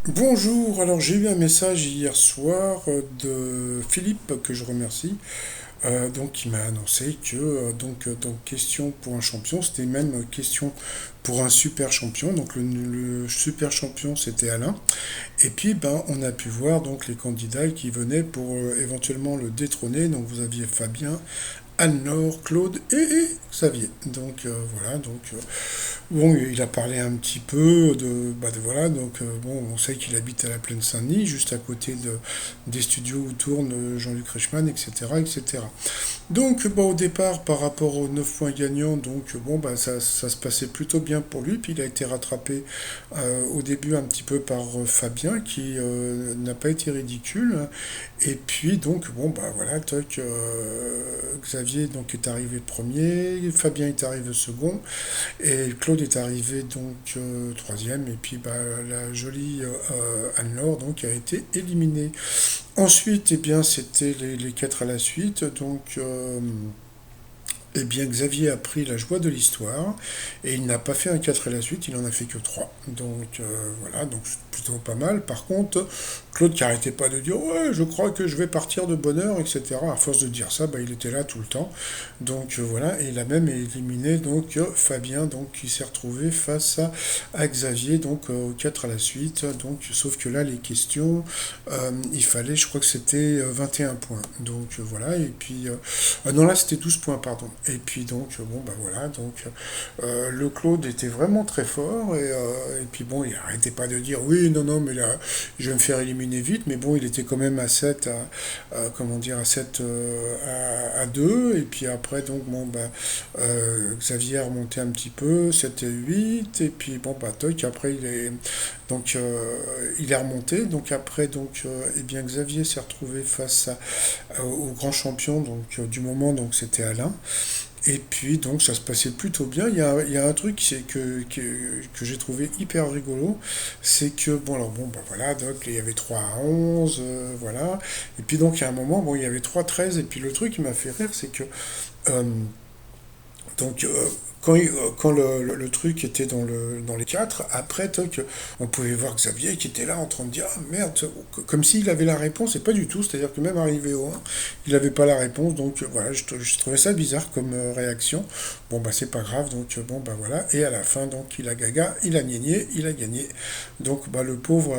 Bonjour, alors j'ai eu un message hier soir de Philippe que je remercie, donc qui m'a annoncé que donc question pour un champion, c'était même question pour un super champion, donc le super champion c'était Alain, et puis ben on a pu voir donc les candidats qui venaient pour éventuellement le détrôner, donc vous aviez Fabien, Anne-Laure, Claude et Xavier. Donc voilà, donc bon, il a parlé un petit peu voilà, donc bon, on sait qu'il habite à la Plaine Saint-Denis, juste à côté des studios où tourne Jean-Luc Reichmann, etc., etc. Donc, bon, au départ, par rapport aux 9 points gagnants, donc bon, bah, ça se passait plutôt bien pour lui. Puis il a été rattrapé au début un petit peu par Fabien, qui n'a pas été ridicule. Et puis donc, bon, bah voilà, toc, Xavier donc, est arrivé premier, Fabien est arrivé second, et Claude est arrivé donc troisième. Et puis bah, la jolie Anne-Laure donc, a été éliminée. Ensuite, eh bien, c'était les quatre à la suite. Donc, eh bien, Xavier a pris la joie de l'histoire et il n'a pas fait un 4 à la suite, il en a fait que 3. Donc voilà, donc c'est plutôt pas mal. Par contre, Claude qui arrêtait pas de dire ouais, je crois que je vais partir de bonne heure, etc. À force de dire ça, bah, il était là tout le temps. Donc voilà, et il a même éliminé donc Fabien, donc qui s'est retrouvé face à Xavier, donc au 4 à la suite. Donc sauf que là, les questions, il fallait, je crois que c'était 21 points. Donc voilà, et puis non, là c'était 12 points, pardon. Et puis donc, bon, bah voilà, donc le Claude était vraiment très fort, et puis bon, il arrêtait pas de dire oui, non, non, mais là, je vais me faire éliminer vite, mais bon, il était quand même à 7 comment dire, à 7 à 2, et puis après, donc, bon, bah, Xavier a remonté un petit peu, 7 et 8, et puis bon, bah, toc, après, donc, il est remonté, donc après, donc, eh bien, Xavier s'est retrouvé face au grand champion donc, du moment, donc c'était Alain. Et puis donc ça se passait plutôt bien. Il y a un truc que j'ai trouvé hyper rigolo, c'est que bon alors bon bah voilà donc il y avait 3 à 11 voilà. Et puis donc il y a un moment bon il y avait 3 à 13 et puis le truc qui m'a fait rire c'est que euh, donc, quand le truc était dans les quatre, après, toc, on pouvait voir Xavier qui était là en train de dire ah merde, comme s'il avait la réponse, et pas du tout, c'est-à-dire que même arrivé au 1, il n'avait pas la réponse, donc voilà, je trouvais ça bizarre comme réaction. Bon, bah c'est pas grave, donc bon, bah voilà, et à la fin, donc il a gaga, il a gagné, il a gagné. Donc, bah le pauvre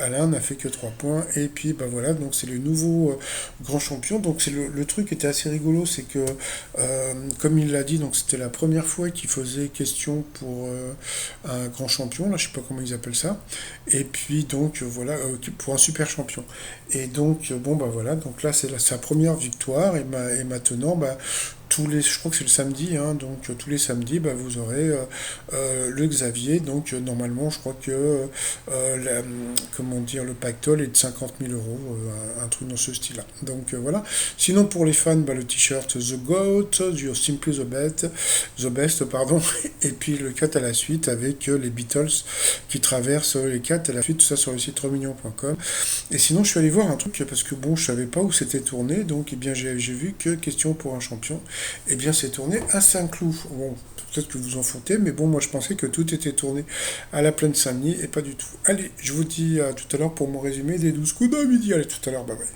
Alain n'a fait que 3 points, et puis bah voilà, donc c'est le nouveau grand champion, donc c'est le truc qui était assez rigolo, c'est que comme il l'a dit, donc c'était la première fois qu'il faisait question pour un grand champion, là je sais pas comment ils appellent ça, et puis donc voilà, pour un super champion. Et donc bon bah voilà, donc là c'est sa première victoire, et maintenant bah, je crois que c'est le samedi, hein, donc tous les samedis, bah, vous aurez le Xavier. Donc normalement, je crois que comment dire, le pactole est de 50 000 euros, un truc dans ce style-là. Donc voilà. Sinon pour les fans, bah, le t-shirt The Goat, du Simply the Best, pardon, et puis le 4 à la suite avec les Beatles qui traversent les 4 à la suite, tout ça sur le site remignon.com. Et sinon, je suis allé voir un truc parce que bon, je savais pas où c'était tourné, donc eh bien j'ai vu que question pour un champion eh bien, c'est tourné à Saint-Cloud. Bon, peut-être que vous en foutez, mais bon, moi je pensais que tout était tourné à la plaine Saint-Denis et pas du tout. Allez, je vous dis à tout à l'heure pour mon résumé des 12 coups de midi. Allez, tout à l'heure, bye bye.